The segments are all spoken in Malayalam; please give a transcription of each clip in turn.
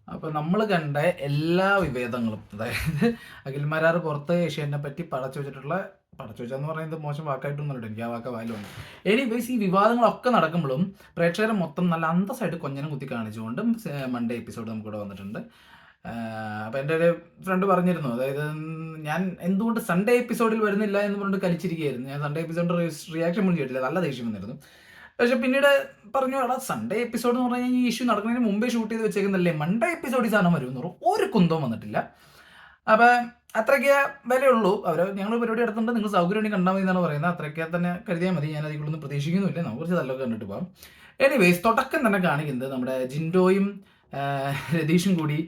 അപ്പോൾ നമ്മൾ കണ്ട എല്ലാ വിഭേദങ്ങളും, അതായത് അഖിൽമാരാർ പുറത്ത് ഏഷ്യാനെ പറ്റി പടച്ചു വെച്ചിട്ടുള്ള, പടച്ചു വെച്ചെന്ന് പറയുന്നത് മോശം വാക്കായിട്ടൊന്നും ഇല്ല, എനിക്ക് ആ വാക്ക വായിലുണ്ട്. എനിവേസ് ഈ വിവാദങ്ങളൊക്കെ നടക്കുമ്പോഴും പ്രേക്ഷകരെ മൊത്തം നല്ല അന്തസ്സായിട്ട് കൊഞ്ഞനം കുത്തി കാണിച്ചുകൊണ്ടും മൺഡേ എപ്പിസോഡ് നമുക്കിവിടെ വന്നിട്ടുണ്ട്. അപ്പോൾ എൻ്റെ ഒരു ഫ്രണ്ട് പറഞ്ഞിരുന്നു, അതായത് ഞാൻ എന്തുകൊണ്ട് സൺഡേ എപ്പിസോഡിൽ വരുന്നില്ല എന്ന് പറഞ്ഞിട്ട് കലിച്ചിരിക്കുകയായിരുന്നു. ഞാൻ സൺഡേ എപ്പിസോഡിൻ്റെ റിയാക്ഷൻ പോലും കേട്ടില്ല, നല്ല ദേഷ്യം വന്നിരുന്നു. പക്ഷെ പിന്നീട് പറഞ്ഞു, എടാ സൺഡേ എപ്പിസോഡ് എന്ന് പറഞ്ഞു കഴിഞ്ഞാൽ ഈ ഇഷ്യൂ നടക്കുന്നതിന് മുമ്പേ ഷൂട്ട് ചെയ്ത് വെച്ചേക്കുന്നല്ലേ, മൺഡേ എപ്പിസോഡ് ഈ സാധനം വരും എന്ന് പറഞ്ഞു. ഒരു കുന്തവും വന്നിട്ടില്ല. അപ്പം അത്രയ്ക്ക് വിലയുള്ളൂ. ഞങ്ങൾ പരിപാടി എടുത്തിട്ടുണ്ട്, നിങ്ങൾ സൗകര്യം ഉണ്ടെങ്കിൽ കണ്ടാൽ മതി എന്നാണ് പറയുന്നത്. അത്രയ്ക്ക് തന്നെ കരുതിയാൽ മതി, ഞാൻ അതിലൊന്നും പ്രതീക്ഷിക്കുന്നില്ല, നമുക്ക് കുറച്ച് നല്ലതൊക്കെ കണ്ടിട്ട് പോകാം. എനിവേസ് തുടക്കം തന്നെ കാണിക്കുന്നത് നമ്മുടെ ജിൻഡോയും രതീഷും കൂടി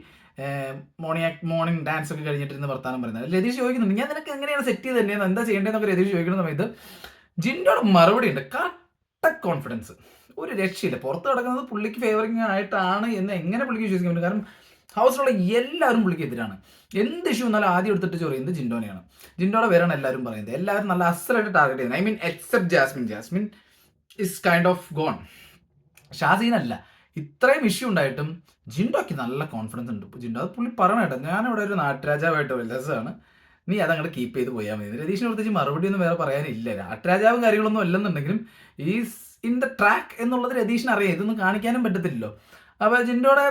മോർണിംഗ് ഡാൻസ് ഒക്കെ കഴിഞ്ഞിട്ടിരുന്ന് വർത്താനം പറയുന്നത്. രതീഷ് ചോദിക്കുന്നുണ്ട്, ഞാൻ നിനക്ക് എങ്ങനെയാണ് സെറ്റ് ചെയ്ത് തന്നെയാണ്, എന്താ ചെയ്യേണ്ടതെന്നൊക്കെ രതീഷ് ചോദിക്കുന്ന സമയത്ത് ജിൻഡോയുടെ മറുപടി ഉണ്ട്, കോൺഫിഡൻസ്, ഒരു രക്ഷയില്ല. പുറത്ത് കിടക്കുന്നത് പുള്ളിക്ക് ഫേവറിങ് ആയിട്ടാണ് എന്ന് എങ്ങനെ പുള്ളിക്ക് വിശ്വസിക്കാൻ പറ്റും? കാരണം ഹൗസിലുള്ള എല്ലാവരും പുള്ളിക്ക് എതിരാണ്. എന്ത് ഇഷ്യൂ എന്നാലും ആദ്യം എടുത്തിട്ട് ചൊറിയുന്നത് ജിൻഡോനെയാണ്. ജിൻഡോയുടെ പേരാണ് എല്ലാവരും പറയുന്നത്. എല്ലാവരും നല്ല അസലായിട്ട് ടാർഗറ്റ് ചെയ്യുന്നത്. I mean except Jasmine is kind of gone. ഷാസീനല്ല. ഇത്രയും ഇഷ്യൂ ഉണ്ടായിട്ടും ജിൻഡോയ്ക്ക് നല്ല കോൺഫിഡൻസ് ഉണ്ട്. ജിൻഡോ അത് പുള്ളി പറയണേട്ടോ, ഞാനിവിടെ ഒരു നാട്ടുരാജാവായിട്ട് രസമാണ്, നീ അതങ്ങോട്ട് കീപ്പ് ചെയ്ത് പോയാൽ മതി. രതീഷിനെ പ്രത്യേകിച്ച് മറുപടി ഒന്നും വേറെ പറയാനില്ല. നാട്ടുരാജാവും കാര്യങ്ങളൊന്നും അല്ലെന്നുണ്ടെങ്കിലും ഈ ഇൻ ദ ട്രാക്ക് എന്നുള്ളത് രതീഷിന് അറിയാം, ഇതൊന്നും കാണിക്കാനും പറ്റത്തില്ലല്ലോ. അപ്പോൾ ജിൻഡോയുടെ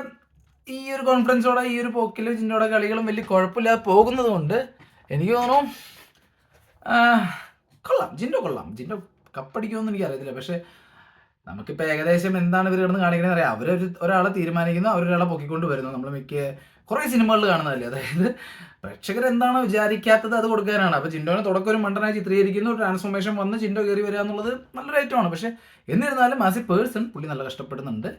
ഈ ഒരു കോൺഫിഡൻസോടെ ഈ ഒരു പോക്കിൽ ജിൻഡോയുടെ കളികളും വലിയ കുഴപ്പമില്ലാതെ പോകുന്നത് കൊണ്ട് എനിക്ക് തോന്നുന്നു കൊള്ളാം, ജിൻഡോ കപ്പടിക്കുമെന്ന് എനിക്കറിയത്തില്ല. പക്ഷേ നമുക്കിപ്പോൾ ഏകദേശം എന്താണ് ഇവർ കിടന്ന് കാണിക്കുന്നത് അറിയാം. ഒരാളെ തീരുമാനിക്കുന്നു, അവരൊരാളെ പൊക്കിക്കൊണ്ട് വരുന്നു. നമ്മൾ കുറേ സിനിമകളിൽ കാണുന്നതല്ലേ, അതായത് പ്രേക്ഷകർ എന്താണോ വിചാരിക്കാത്തത് അത് കൊടുക്കാനാണ്. അപ്പോൾ ജിൻഡോനെ തുടക്കം ഒരു മണ്ടനായി ചിത്രീകരിക്കുന്നു, ട്രാൻസ്ഫോർമേഷൻ വന്ന് ജിൻഡോ കയറി വരിക എന്നുള്ളത് നല്ലൊരു ഐറ്റമാണ്. പക്ഷേ എന്നിരുന്നാലും ആസ് എ പേഴ്സൺ പുള്ളി നല്ല കഷ്ടപ്പെടുന്നുണ്ട്.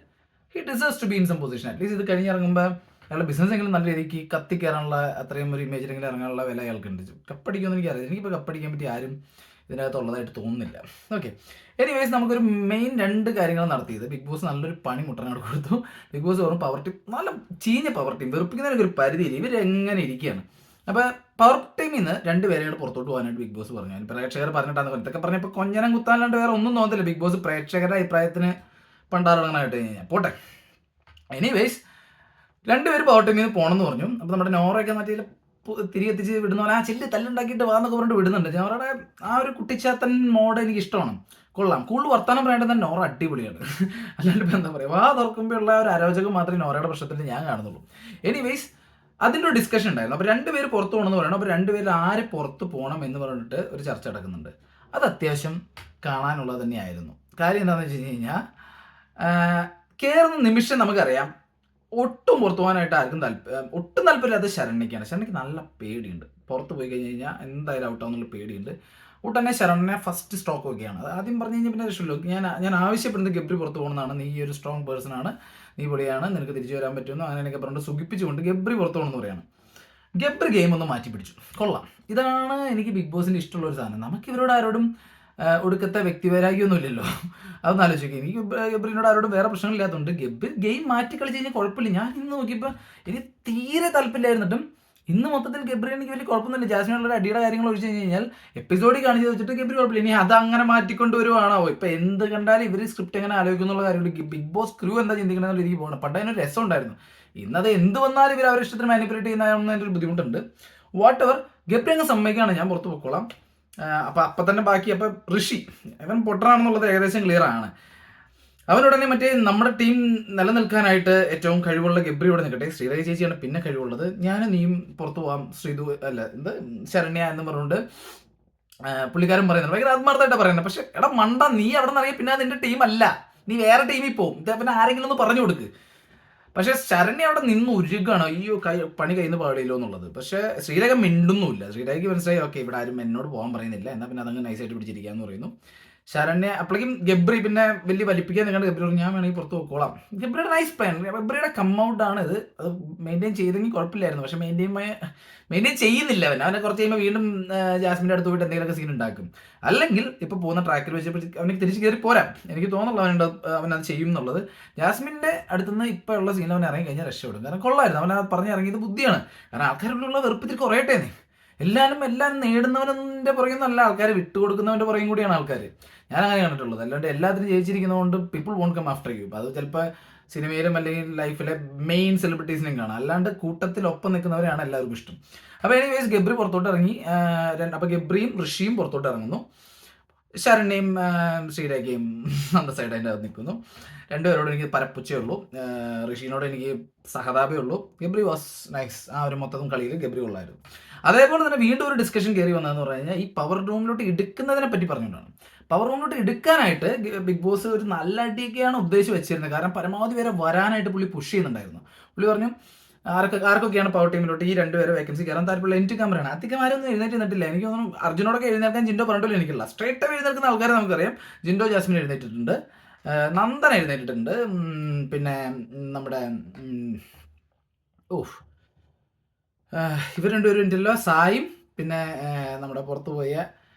He deserves to be in some position. At least ഇത് കഴിഞ്ഞിറങ്ങുമ്പോൾ അയാളുടെ ബിസിനസ് എങ്കിലും നല്ല രീതിക്ക് കത്തിക്കയറാനുള്ള അത്രയും ഒരു ഇമേജിലെങ്കിലും ഇറങ്ങാനുള്ള വില അയാൾക്കുണ്ട്. കപ്പടിക്കുമെന്ന് എനിക്കറിയാം. എനിക്കിപ്പോൾ കപ്പടിക്കാൻ പറ്റി ആരും ഇതിനകത്തുള്ളതായിട്ട് തോന്നുന്നില്ല. ഓക്കെ, എനിവേസ് നമുക്കൊരു മെയിൻ 2 കാര്യങ്ങൾ നടത്തിയത്. ബിഗ് ബോസ് നല്ലൊരു പണി മുട്ടനോട് കൊടുത്തു. ബിഗ് ബോസ് വെറും പവർ ടീം, നല്ല ചീഞ്ഞ പവർ ടീം, വെറുപ്പിക്കുന്നതിനൊക്കെ ഒരു പരിധിയില്ല. ഇവരെങ്ങനെ ഇരിക്കുകയാണ്. അപ്പോൾ പവർ ടീമിൽ നിന്ന് 2 പേരെയാണ് പുറത്തോട്ട് പോകാനായിട്ട് ബിഗ് ബോസ് പറഞ്ഞു. പ്രേക്ഷകർ പറഞ്ഞിട്ടാണ് ഇതൊക്കെ പറഞ്ഞപ്പോൾ കൊഞ്ഞനം കുത്താനായിട്ട് വേറെ ഒന്നും തോന്നില്ല. ബിഗ് ബോസ് പ്രേക്ഷകരുടെ അഭിപ്രായത്തിന് പണ്ടാറങ്ങനായിട്ട് കഴിഞ്ഞാൽ പോട്ടെ. എനിവേസ് 2 പേര് പവർ ടീമിൽ നിന്ന് പോകണമെന്ന് പറഞ്ഞു. അപ്പോൾ നമ്മുടെ നോറയൊക്കെ മറ്റേ തിരികെ എത്തിച്ച് വിടുന്ന പോലെ ആ ചില്ല് തല്ലുണ്ടാക്കിയിട്ട് വാന്നൊക്കെ പറഞ്ഞിട്ട് വിടുന്നുണ്ട്. നോറയുടെ ആ ഒരു കുട്ടിച്ചാത്തൻ മോഡ് എനിക്ക് ഇഷ്ടമാണ്, കൊള്ളാം. കൂടുതൽ വർത്തമാനം പറയേണ്ടത് തന്നെ നോറ അടിപൊളിയാണ്. അല്ലാണ്ട് ഇപ്പം എന്താ പറയുക, വാ തുറക്കുമ്പോൾ ഉള്ള ഒരു അരോചകം മാത്രമേ നോറയുടെ പ്രശ്നത്തിൽ ഞാൻ കാണുന്നുള്ളൂ. എനിവേസ് അതിൻ്റെ ഒരു ഡിസ്കഷൻ ഉണ്ടായിരുന്നു. അപ്പോൾ 2 പേര് പുറത്ത് പോകണമെന്ന് പറയണം. അപ്പോൾ 2 പേരിൽ ആര് പുറത്ത് പോകണം എന്ന് പറഞ്ഞിട്ട് ഒരു ചർച്ച നടക്കുന്നുണ്ട്. അത് അത്യാവശ്യം കാണാനുള്ളത് തന്നെയായിരുന്നു. കാര്യം എന്താണെന്ന് വെച്ച് കഴിഞ്ഞാൽ കയറുന്ന നിമിഷം നമുക്കറിയാം ഒട്ടും പുറത്തു പോകാനായിട്ട് ആർക്കും ഒട്ടും താല്പര്യമില്ലാത്ത ശരണ്യക്കാണ്. ശരണ്യക്ക് നല്ല പേടിയുണ്ട്, പുറത്ത് പോയി കഴിഞ്ഞ് കഴിഞ്ഞാൽ എന്തായാലും ഔട്ടാവുന്നുള്ള പേടിയുണ്ട്. ഉടനെ ശരണ്യ ഫസ്റ്റ് സ്ട്രോക്ക് ഒക്കെയാണ്. അത് ആദ്യം പറഞ്ഞു കഴിഞ്ഞാൽ പിന്നെ രക്ഷയുള്ളൂ. ഞാൻ ആവശ്യപ്പെടുന്നത് ഗബ്രി പുറത്ത് പോകുന്നതാണ്, നീ ഒരു സ്ട്രോങ് പേഴ്സൺ ആണ്, നീ പൊളിയാണ്, നിനക്ക് തിരിച്ചു വരാൻ പറ്റുമെന്ന് അങ്ങനെയൊക്കെ പറഞ്ഞിട്ട് സുഖിപ്പിച്ചുകൊണ്ട് ഗബ്രി പുറത്ത് പോകണമെന്ന് പറയാണ്. ഗബ്രി ഗെയിം ഒന്ന് മാറ്റി പിടിച്ചു, കൊള്ളാം. ഇതാണ് എനിക്ക് ബിഗ് ബോസിൻ്റെ ഇഷ്ടമുള്ള ഒരു സാധനം. നമുക്ക് ഇവരോട് ആരോടും ഒടുക്കത്തെ വ്യക്തിവൈരാഗ്യമൊന്നുമില്ലല്ലോ. അതൊന്നും ആലോചിക്കുക. എനിക്ക് ഗബ്രിനോട് ആരോടും വേറെ പ്രശ്നമില്ലാത്തതുകൊണ്ട് ഗബ്രി ഗെയിം മാറ്റി കളിച്ച് കഴിഞ്ഞാൽ കുഴപ്പമില്ല. ഞാൻ ഇന്ന് നോക്കിയപ്പോൾ എനിക്ക് തീരെ താല്പര്യമായിരുന്നിട്ടും ഇന്ന് മൊത്തത്തിൽ ഗബ്രി എനിക്ക് വലിയ കുഴപ്പമൊന്നുമില്ല. ജാസ്മിനുള്ള അടിയുടെ കാര്യങ്ങൾ ഒഴിച്ച് കഴിഞ്ഞാൽ എപ്പിസോഡിൽ കാണിച്ചു വെച്ചിട്ട് ഗബ്രി കുഴപ്പമില്ല. ഇനി അത് അങ്ങനെ മാറ്റിക്കൊണ്ട് വരുവാണോ? ഇപ്പം എന്ത് കണ്ടാലും ഇവർ സ്ക്രിപ്റ്റ് എങ്ങനെ ആലോചിക്കുന്നുള്ള കാര്യമുണ്ട്. ബിഗ് ബോസ് ക്രൂ എന്താ ചിന്തിക്കണമെന്നുള്ള രീതിക്ക് പോകണം. പണ്ട് അതിനൊരു രസം ഉണ്ടായിരുന്നു. ഇന്നത് എന്ത് വന്നാലും ഇവർ അവരുടെ ഇഷ്ടത്തിന് മാനിപ്പുലേറ്റ് ചെയ്യുന്നതിൻ്റെ ഒരു ബുദ്ധിമുട്ടുണ്ട്. വാട്ട് എവർ, ഗബ്രി അങ്ങ് സമ്മതിക്കുകയാണ്, ഞാൻ പുറത്ത് പൊക്കോളാം. അപ്പം തന്നെ ബാക്കി അപ്പം ഋഷി അവൻ പൊട്ടനാണെന്നുള്ളത് ഏകദേശം ക്ലിയർ ആണ്. അവനുടനെ മറ്റേ നമ്മുടെ ടീം നിലനിൽക്കാനായിട്ട് ഏറ്റവും കഴിവുള്ള ഗബ്രി ഇവിടെ നിൽക്കട്ടെ, ശ്രീദേവി ചേച്ചിയാണ് പിന്നെ കഴിവുള്ളത്, ഞാനും നീയും പുറത്തു പോവാം ശരണ്യ എന്ന് പറഞ്ഞുകൊണ്ട് പുള്ളിക്കാരൻ പറയുന്നത് ഭയങ്കര ആത്മാർത്ഥമായിട്ടാണ് പറയുന്നത്. പക്ഷെ എടാ മണ്ട, നീ അവിടെ നിന്ന് അറിയാം, പിന്നെ അതിൻ്റെ ടീമല്ല, നീ വേറെ ടീമിൽ പോകും. പിന്നെ ആരെങ്കിലും ഒന്ന് പറഞ്ഞു കൊടുക്ക്. പക്ഷെ ശരണ്യ അവിടെ നിന്ന് ഉരുകാണ്, അയ്യോ പണി കയ്യിൽ നിന്ന് പാടില്ലോ എന്നുള്ളത്. പക്ഷേ ശ്രീരേഖ മിണ്ടുന്നുമില്ല. ശ്രീരേഖയ്ക്ക് മനസ്സിലായി, ഓക്കെ ഇവിടെ ആരും എന്നോട് പോകാൻ പറയുന്നില്ല, എന്നാൽ പിന്നെ അതങ്ങ് നൈസായിട്ട് പിടിച്ചിരിക്കാന്ന് പറയുന്നു. ശരണ്യ അപ്പോഴേക്കും ഗബ്രി പിന്നെ വലിയ വലിപ്പിക്കാൻ നിങ്ങളുടെ ഗബ്രി ഞാൻ വേണമെങ്കിൽ പുറത്ത് പോയിക്കോളാം. ഗബ്രിയുടെ നൈസ് പ്ലാൻ, ഗബ്രിയുടെ കമ്മൗട്ടാണ് ഇത്. അത് മെയിൻറ്റെയിൻ ചെയ്തെങ്കിൽ കുഴപ്പമില്ലായിരുന്നു. പക്ഷെ മെയിൻറ്റെയിൻ ചെയ്യുന്നില്ല. അവനെ കുറച്ച് കഴിയുമ്പോൾ വീണ്ടും ജാസ്മിൻ്റെ അടുത്ത് പോയിട്ട് എന്തെങ്കിലുമൊക്കെ സീൻ ഉണ്ടാക്കും. അല്ലെങ്കിൽ ഇപ്പോൾ പോകുന്ന ട്രാക്കിൽ വെച്ചപ്പോൾ അവനക്ക് തിരിച്ച് കയറി പോരാം. എനിക്ക് തോന്നുന്നു അവനത് ചെയ്യും എന്നുള്ളത്. ജാസ്മിൻ്റെ അടുത്തുനിന്ന് ഇപ്പോൾ ഉള്ള സീൻ അവൻ ഇറങ്ങി കഴിഞ്ഞാൽ രക്ഷപ്പെടും. കാരണം കൊള്ളായിരുന്നു, അവൻ പറഞ്ഞിറങ്ങിയത് ബുദ്ധിയാണ്. കാരണം ആൾക്കാരുള്ള വെറുപ്പത്തിൽ കുറയട്ടേന്നേ. എല്ലാവരും നേടുന്നവൻ്റെ പുറകെ നല്ല ആൾക്കാർ വിട്ടുകൊടുക്കുന്നവൻ്റെ പുറകെയും കൂടിയാണ് ആൾക്കാർ. ഞാൻ അങ്ങനെ കണ്ടിട്ടുള്ളത്. അല്ലാണ്ട് എല്ലാത്തിനും ജയിച്ചിരിക്കുന്നതുകൊണ്ട് people won't come after you. അത് ചിലപ്പോൾ സിനിമയിലും അല്ലെങ്കിൽ ലൈഫിലെ മെയിൻ സെലിബ്രിറ്റീസിനെയും കാണാം. അല്ലാണ്ട് കൂട്ടത്തിൽ ഒപ്പം നിൽക്കുന്നവരെയാണ് എല്ലാവർക്കും ഇഷ്ടം. അപ്പോൾ എനിവേസ് ഗബ്രി പുറത്തോട്ട് ഇറങ്ങി. അപ്പോൾ ഗബ്രിയും ഋഷിയും പുറത്തോട്ട് ഇറങ്ങുന്നു. ശരണ്യയും ശ്രീരേഖയും അന്ത സൈഡ് അതിൻ്റെ അകത്ത് നിൽക്കുന്നു. രണ്ടുപേരോട് എനിക്ക് പരപ്പുച്ചേ ഉള്ളൂ. ഋഷിനോട് എനിക്ക് സഹതാപേ ഉള്ളൂ. Gabri was nice. ആ ഒരു മൊത്തം കളിയിൽ ഗബ്രി ഉള്ളായിരുന്നു. അതേപോലെ തന്നെ വീണ്ടും ഒരു ഡിസ്കഷൻ കയറി വന്നതെന്ന് പറഞ്ഞു കഴിഞ്ഞാൽ ഈ പവർ റൂമിലോട്ട് എടുക്കുന്നതിനെ പറ്റി പറഞ്ഞുകൊണ്ടാണ്. പവർ റൂമിലോട്ട് എടുക്കാനായിട്ട് ബിഗ് ബോസ് ഒരു നല്ല അടിയൊക്കെയാണ് ഉദ്ദേശിച്ച് വെച്ചിരുന്നത്. കാരണം പരമാവധി വരെ വരാനായിട്ട് പുള്ളി പുഷ് ചെയ്യുന്നുണ്ടായിരുന്നു. പുള്ളി പറഞ്ഞു ആർക്കൊക്കെയാണ് പവർ ടീമിലോട്ട് ഈ രണ്ടുപേരെ വേക്കൻസി കയറാൻ താല്പര്യമുള്ള എനിക്ക് ക്യാമറയാണ്. അധികമാരൊന്നും എഴുന്നേറ്റ് നിന്നിട്ടില്ല. എനിക്ക് തോന്നുന്നു അർജുനോടൊക്കെ എഴുന്നേൽക്കാൻ ജിൻഡോ പറഞ്ഞിട്ടില്ല. എനിക്കില്ല സ്ട്രേറ്റ് എഴുന്നേൽക്കുന്ന ആൾക്കാരെ നമുക്കറിയാം. ജിൻഡോ ജാസ്മിൻ എഴുന്നേറ്റിട്ടുണ്ട്, നന്ദൻ എഴുന്നേറ്റിട്ടുണ്ട്, പിന്നെ നമ്മുടെ ഇവർ രണ്ടുപേരും ഉണ്ടല്ലോ, സായും പിന്നെ നമ്മുടെ പുറത്ത് പോയ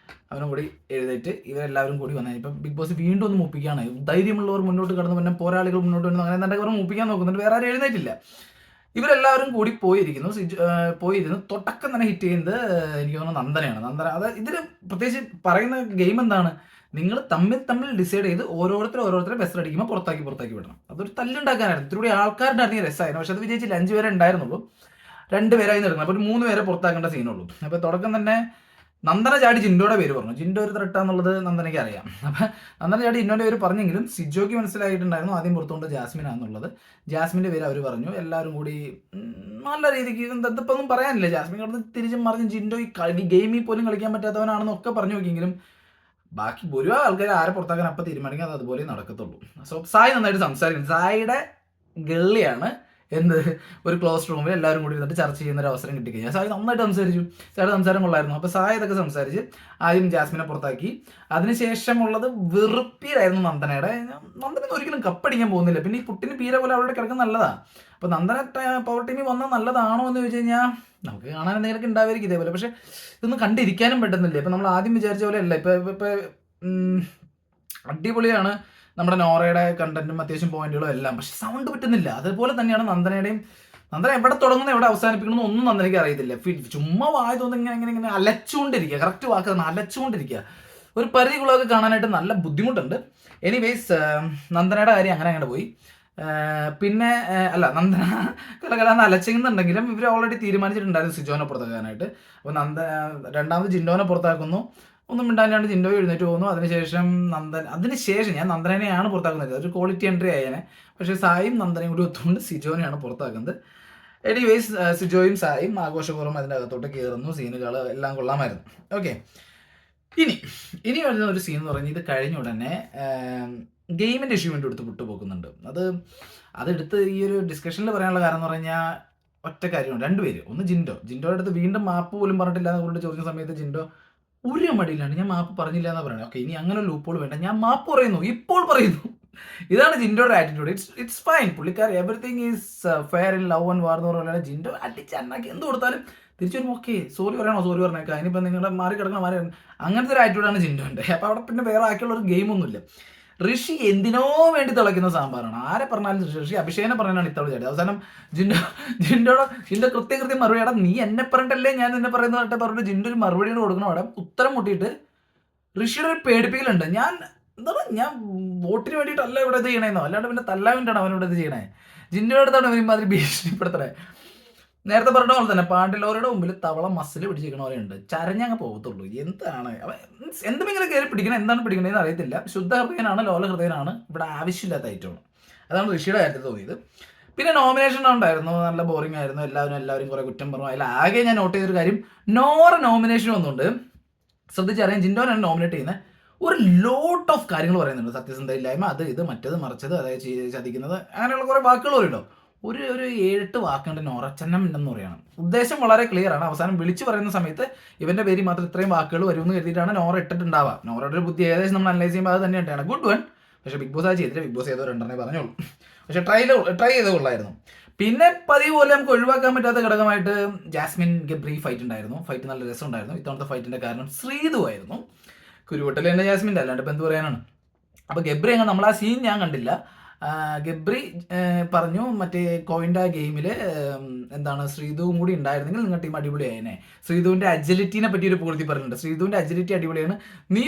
അവനും കൂടി എഴുന്നേറ്റ് ഇവരെല്ലാവരും കൂടി വന്നു. ഇപ്പം ബിഗ് ബോസ് വീണ്ടും ഒന്ന് മുപ്പിക്കുകയാണ്. ധൈര്യമുള്ളവർ മുന്നോട്ട് കടന്നു, പിന്നെ പോരാളികൾ മുന്നോട്ട് വരുന്നു, അങ്ങനെ എന്തൊക്കെ അവർ മുപ്പിക്കാൻ നോക്കുന്നുണ്ട്. വേറെ ആരും എഴുന്നേറ്റില്ല. ഇവരെല്ലാവരും കൂടി പോയിരുന്നു. തുടക്കം തന്നെ ഹിറ്റ് ചെയ്യുന്നത് എനിക്ക് തോന്നുന്നു നന്ദനയാണ്. അത് ഇതിൽ പ്രത്യേകിച്ച് പറയുന്ന ഗെയിം എന്താണ്, നിങ്ങൾ തമ്മിൽ ഡിസൈഡ് ചെയ്ത് ഓരോരുത്തരെ ബെസ്റ്റ് അടിക്കുമ്പോൾ പുറത്താക്കി വിടണം. അതൊരു തല്ലുണ്ടാക്കാനായിരുന്നു. ഇത്തിരി ആൾക്കാരുടെ അറിഞ്ഞ രസമായിരുന്നു. പക്ഷെ അത് വിജയിച്ചില്ല. 5 പേരെ ഉണ്ടായിരുന്നുള്ളൂ, 2 പേരായി നടക്കുന്നത്. അപ്പോൾ 3 പേരെ പുറത്താക്കേണ്ട സീനുള്ളൂ. അപ്പോൾ തുടക്കം തന്നെ നന്ദന ചാടി ജിൻഡോയുടെ പേര് പറഞ്ഞു. ജിൻഡോ ഒരു ത്രെട്ടാന്നുള്ളത് നന്ദനയ്ക്ക് അറിയാം. അപ്പം നന്ദന ചാടി ജിൻഡോയുടെ പേര് പറഞ്ഞെങ്കിലും സിജോയ്ക്ക് മനസ്സിലായിട്ടുണ്ടായിരുന്നു ആദ്യം പുറത്തുകൊണ്ട് ജാസ്മിനാണെന്നുള്ളത്. ജാസ്മിൻ്റെ പേര് അവർ പറഞ്ഞു. എല്ലാവരും കൂടി നല്ല രീതിക്ക് ഇതിപ്പോൾ ഒന്നും പറയാനില്ല. ജാസ്മിൻ കിടന്ന് തിരിച്ചും മറിഞ്ഞ് ജിൻഡോ ഈ ഗെയിമിൽ പോലും കളിക്കാൻ പറ്റാത്തവനാണെന്നൊക്കെ പറഞ്ഞു നോക്കിയെങ്കിലും ബാക്കി ഭൂരിഭാഗം ആൾക്കാർ ആരെ പുറത്താക്കാൻ അപ്പം തീരുമാനിക്കുക, അത് അതുപോലെ നടക്കത്തുള്ളൂ. സോ സായി നന്നായിട്ട് സംസാരിക്കുന്നു. സായിയുടെ ഗള്ളിയാണ് ഒരു ക്ലോസ് റൂമിൽ എല്ലാവരും കൂടി ഇരുന്നിട്ട് ചർച്ച ചെയ്യുന്ന ഒരു അവസരം കിട്ടിക്കഴിഞ്ഞാൽ സായി നന്നായിട്ട് സംസാരിച്ചു. സായുടെ സംസാരം കൊള്ളായിരുന്നു. അപ്പോൾ സായി ഇതൊക്കെ സംസാരിച്ച് ആദ്യം ജാസ്മിനെ പുറത്താക്കി. അതിനുശേഷമുള്ളത് വെറുപ്പീരായിരുന്നു നന്ദനയുടെ. നന്ദന ഒരിക്കലും കപ്പടിക്കാൻ പോകുന്നില്ല. പിന്നെ ഈ പുട്ടിന് പീര പോലെ അവരുടെ കിടക്കുന്ന നല്ലതാണ്. അപ്പോൾ നന്ദന പവർ ടീമിൽ വന്നാൽ നല്ലതാണോ എന്ന് ചോദിച്ചു കഴിഞ്ഞാൽ നമുക്ക് കാണാൻ എന്തെങ്കിലുമൊക്കെ ഉണ്ടാവുമായിരിക്കും ഇതേപോലെ. പക്ഷെ ഇതൊന്നും കണ്ടിരിക്കാനും പറ്റുന്നില്ല. ഇപ്പം നമ്മൾ ആദ്യം വിചാരിച്ച പോലെ അല്ല. ഇപ്പം അടിപൊളിയാണ് നമ്മുടെ നോറയുടെ കണ്ടന്റും അത്യാവശ്യം പോയിന്റുകളും എല്ലാം. പക്ഷെ സൗണ്ട് പറ്റുന്നില്ല. അതുപോലെ തന്നെയാണ് നന്ദനയുടെയും. നന്ദന എവിടെ തുടങ്ങുന്ന എവിടെ അവസാനിപ്പിക്കണമെന്ന് ഒന്നും നന്ദനയ്ക്ക് അറിയത്തില്ല. ചുമ്മാ വായ തോന്നുന്നു ഇങ്ങനെ അലച്ചുകൊണ്ടിരിക്കുക. കറക്റ്റ് വാക്ക് തന്നെ, അലച്ചുകൊണ്ടിരിക്കുക. ഒരു പരിധികളൊക്കെ കാണാനായിട്ട് നല്ല ബുദ്ധിമുട്ടുണ്ട്. എനിവേസ് നന്ദനയുടെ കാര്യം അങ്ങനെ പോയി. പിന്നെ അല്ല, നന്ദന കലകലാന്ന് അലച്ചുന്നുണ്ടെങ്കിലും ഇവർ ഓൾറെഡി തീരുമാനിച്ചിട്ടുണ്ടായിരുന്നു സിജോനെ പുറത്താക്കാനായിട്ട്. അപ്പോൾ രണ്ടാമത് ജിൻഡോനെ പുറത്താക്കുന്നു. ഒന്നും മിണ്ടാണ്ട് ജിൻഡോ എഴുന്നേറ്റ് പോകുന്നു. അതിനുശേഷം ഞാൻ നന്ദനെയാണ് പുറത്താക്കുന്നത്. ഒരു ക്വാളിറ്റി എൻട്രി ആയേനെ. പക്ഷേ സായും നന്ദനയും കൂടി ഒത്തുകൊണ്ട് സിജോനെയാണ് പുറത്താക്കുന്നത്. എനിവേസ് സിജോയും സായും ആഘോഷപൂർവ്വം അതിൻ്റെ അകത്തോട്ട് കയറുന്നു. സീനുകൾ എല്ലാം കൊള്ളാമായിരുന്നു. ഓക്കെ, ഇനി വരുന്ന ഒരു സീൻ എന്ന് പറഞ്ഞാൽ ഇത് കഴിഞ്ഞ ഉടനെ ഗെയിമിൻ്റെ ഇഷ്യൂ വേണ്ടി എടുത്ത് വിട്ടുപോക്കുന്നുണ്ട്. അതെടുത്ത് ഈ ഒരു ഡിസ്കഷനിൽ പറയാനുള്ള കാരണം എന്ന് പറഞ്ഞാൽ ഒറ്റ കാര്യമാണ്. 2 പേര്. ഒന്ന് ജിൻഡോയുടെ അടുത്ത് വീണ്ടും മാപ്പ് പോലും പറഞ്ഞിട്ടില്ല എന്ന് ചോദിച്ച സമയത്ത് ജിൻഡോ ഒരു മടിയിലാണ് ഞാൻ മാപ്പ് പറഞ്ഞില്ല എന്നാ പറയുന്നത്. ഓക്കെ, ഇനി അങ്ങനെ ലൂപ്പോൾ വേണ്ട, ഞാൻ മാപ്പ് പറയുന്നു, ഇപ്പോൾ പറയുന്നു. ഇതാണ് ജിൻഡോയുടെ ആറ്റിറ്റ്യൂഡ്. It's fine. പുള്ളിക്കാർ everything is fair in love and war എന്ന് പറഞ്ഞാൽ ജിൻഡോ അടിച്ച് അണ്ണാക്കി എന്ത് കൊടുത്താലും തിരിച്ചു വരുമ്പോൾ ഓക്കെ സോറി പറഞ്ഞേക്കാം, അതിനിപ്പോൾ നിങ്ങളുടെ മാറി കിടക്കണം അങ്ങനത്തെ ഒരു ആറ്റിറ്റ്യൂഡാണ് ജിൻഡോൻ്റെ. അപ്പോൾ അവിടെ പിന്നെ വേറെ ആക്കിയുള്ള ഒരു ഗെയിമൊന്നുമില്ല. ഋഷി എന്തിനോ വേണ്ടി തിളയ്ക്കുന്ന സാമ്പാറാണ്. ആരെ പറഞ്ഞാലും ഋഷി അഭിഷേകനെ പറഞ്ഞാണ് ഇത്തവണ ചാടി. അവസാനം ജിൻഡോ കൃത്യം മറുപടി, നീ എന്നെ പറഞ്ഞിട്ടല്ലേ ഞാൻ നിന്നെ പറയുന്നതായിട്ട് പറഞ്ഞിട്ട് ജിൻഡോ ഒരു മറുപടിയോട് കൊടുക്കണം. അവിടെ ഉത്തരം മുട്ടിയിട്ട് ഋഷിയുടെ ഒരു പേടിപ്പിക്കലുണ്ട്. ഞാൻ വോട്ടിന് വേണ്ടിയിട്ടല്ല ഇവിടെ ഇത് ചെയ്യണേന്നോ, അല്ലാണ്ട് പിന്നെ തല്ലാൻ വേണ്ടിയിട്ടാണ് അവനിവിടെ ഇത് ചെയ്യണേ. ജിൻഡോയുടെ അടുത്താണ് അവന്മാതിരി ഭീഷണിപ്പെടുത്തണേ. നേരത്തെ പറഞ്ഞ പോലെ തന്നെ പാണ്ടിലോരുടെ മുമ്പിൽ തവള മസിൽ പിടിച്ചിരിക്കണ പോലെ ഉണ്ട്. ചരഞ്ഞങ്ങ് പോകത്തുള്ളൂ. എന്താണ് എന്തെങ്കിലും കയറി പിടിക്കണം, എന്താണ് പിടിക്കണതെന്ന് അറിയത്തില്ല. ശുദ്ധ ഹൃദയനാണ്, ലോല ഹൃദയനാണ്. ഇവിടെ ആവശ്യമില്ലാത്ത ഐറ്റമാണ്. അതാണ് ഋഷിയുടെ കാര്യത്തിൽ തോന്നിയത്. പിന്നെ നോമിനേഷൻ ഉണ്ടായിരുന്നു, നല്ല ബോറിംഗ് ആയിരുന്നു. എല്ലാവരും കുറെ കുറ്റം പറഞ്ഞു. അതിൽ ആകെ ഞാൻ നോട്ട് ചെയ്തൊരു കാര്യം, നോറ നോമിനേഷൻ വന്നുകൊണ്ട് ശ്രദ്ധിച്ചറിയാം. ജിൻഡോനാണ് നോമിനേറ്റ് ചെയ്യുന്നത്. ഒരു ലോട്ട് ഓഫ് കാര്യങ്ങൾ പറയുന്നുണ്ട്. സത്യസന്ധയില്ലായ്മ, അത് ഇത് മറ്റത് മറിച്ചത്, അതായത് ചതിക്കുന്നത്, അങ്ങനെയുള്ള കുറെ വാക്കുകൾ പറയുന്നുണ്ടോ. ഒരു 7-8 വാക്കുകളുടെ നോറച്ചന്നം ഉണ്ടെന്ന് പറയണം. ഉദ്ദേശം വളരെ ക്ലിയർ ആണ്. അവസാനം വിളിച്ചു പറയുന്ന സമയത്ത് ഇവന്റെ പേരിൽ മാത്രം ഇത്രയും വാക്കുകൾ വരുമെന്ന് കരുതിയിട്ടാണ് നോറ ഇട്ടിട്ടുണ്ടാവുക. നോറയുടെ ഒരു ബുദ്ധി ഏകദേശം നമ്മൾ അനലൈസ് ചെയ്യുമ്പോൾ അത് തന്നെയാണ് ഗുഡ് വൺ. പക്ഷേ ബിഗ് ബോസ് അത് ചെയ്തില്ല. ബിഗ് ബോസ് ഏതോ 2 പറഞ്ഞോളൂ. പക്ഷേ ട്രൈ ചെയ്തേ കൊള്ളായിരുന്നു. പിന്നെ പതിവ് പോലെ നമുക്ക് ഒഴിവാക്കാൻ പറ്റാത്ത ഘടകമായിട്ട് ജാസ്മിൻ ഗബ്രി ഫൈറ്റ് ഉണ്ടായിരുന്നു. ഫൈറ്റ് നല്ല രസം ഉണ്ടായിരുന്നു. ഇത്തവണത്തെ ഫൈറ്റിന്റെ കാരണം ശ്രീതു ആയിരുന്നു. കുരുവട്ടൽ തന്നെ ജാസ്മിൻ്റെ, അല്ലാണ്ട് ഇപ്പം എന്ത് പറയാനാണ്. അപ്പോൾ ഗബ്രി അങ്ങനെ നമ്മൾ ആ സീൻ ഞാൻ കണ്ടില്ല. ഗബ്രി പറഞ്ഞു മറ്റേ കോയിൻ്റെ ഗെയിമിൽ എന്താണ് ശ്രീധുവും കൂടി ഉണ്ടായിരുന്നെങ്കിൽ നിങ്ങളുടെ ടീം അടിപൊളിയായേനെ. ശ്രീധുവിൻ്റെ അജിലിറ്റിനെ പറ്റി ഒരു പൂർത്തി പറഞ്ഞിട്ടുണ്ട്. ശ്രീധുവിൻ്റെ അജിലിറ്റി അടിപൊളിയാണ്. നീ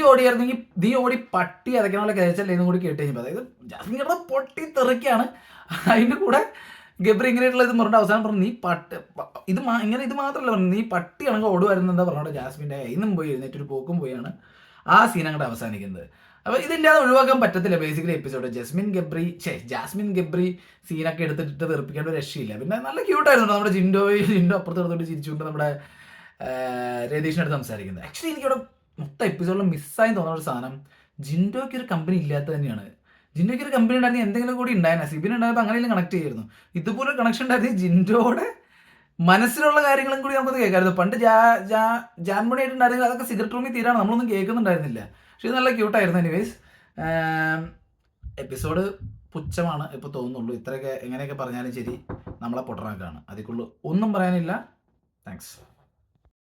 ഓടി പട്ടി അതൊക്കെയുള്ള കേച്ചല്ലേ എന്നും കൂടി കേട്ട് കഴിഞ്ഞപ്പോൾ, അതായത് ജാസ്മിൻ പൊട്ടി തെറിക്കാണ്. അതിൻ്റെ കൂടെ ഗബ്രി ഇങ്ങനെയായിട്ടുള്ള ഇത് പറഞ്ഞിട്ട് അവസാനം പറഞ്ഞു, നീ ഇങ്ങനെ ഇത് മാത്രമല്ല പറഞ്ഞു, നീ പട്ടി കണക്ക് ഓടുമായിരുന്നു എന്താ പറഞ്ഞോട്ടെ ജാസ്മിൻ്റെ ഇന്നും പോയി എഴുന്നേറ്റൊരു പോക്കും പോയാണ് ആ സീൻ അങ്ങോട്ട് അവസാനിക്കുന്നത്. അപ്പോൾ ഇതില്ലാതെ ഒഴിവാക്കാൻ പറ്റത്തില്ല ബേസിക്കലി എപ്പിസോഡ്. ജാസ്മിൻ ഗബ്രി സീനൊക്കെ എടുത്തിട്ട് വെറുപ്പിക്കേണ്ട ഒരു രക്ഷയില്ല. പിന്നെ നല്ല ക്യൂട്ടായിരുന്നു നമ്മുടെ ജിൻഡോ അപ്പുറത്ത് എടുത്തോട്ട് ചിരിച്ചുകൊണ്ട് നമ്മുടെ രതീഷിനടുത്ത് സംസാരിക്കുന്നത്. ആക്ച്വലി എനിക്കിവിടെ മൊത്തം എപ്പിസോഡിൽ മിസ്സായി തോന്നുന്ന ഒരു സാധനം, ജിൻഡോയ്ക്ക് ഒരു കമ്പനി ഇല്ലാത്ത തന്നെയാണ്. ജിൻഡോയ്ക്ക് ഒരു കമ്പനി ഉണ്ടായിരുന്നെങ്കിൽ എന്തെങ്കിലും കൂടി ഉണ്ടായിരുന്നു. സിബിൻ ഉണ്ടായപ്പോൾ അങ്ങനെയെങ്കിലും കണക്ട് ചെയ്യായിരുന്നു. ഇതുപോലെ കണക്ഷൻ ഉണ്ടായിരുന്നെങ്കിൽ ജിൻഡോയുടെ മനസ്സിലുള്ള കാര്യങ്ങളും കൂടി നമുക്കൊന്ന് കേൾക്കാമായിരുന്നു. പണ്ട് ജാൻമണി ആയിട്ടുണ്ടായിരുന്നെങ്കിൽ അതൊക്കെ സിഗരറ്റ് റൂമിൽ തീരാണ്, നമ്മളൊന്നും കേൾക്കുന്നുണ്ടായിരുന്നില്ല. പക്ഷെ ഇത് നല്ല ക്യൂട്ടായിരുന്നു. എനിവേസ് എപ്പിസോഡ് പുച്ഛമാണ് ഇപ്പോൾ തോന്നുന്നുള്ളൂ. ഇത്രയൊക്കെ എങ്ങനെയൊക്കെ പറഞ്ഞാലും ശരി നമ്മളെ പൊട്ടറാക്കാണ്. അതിക്കുള്ളൂ ഒന്നും പറയാനില്ല. താങ്ക്സ്.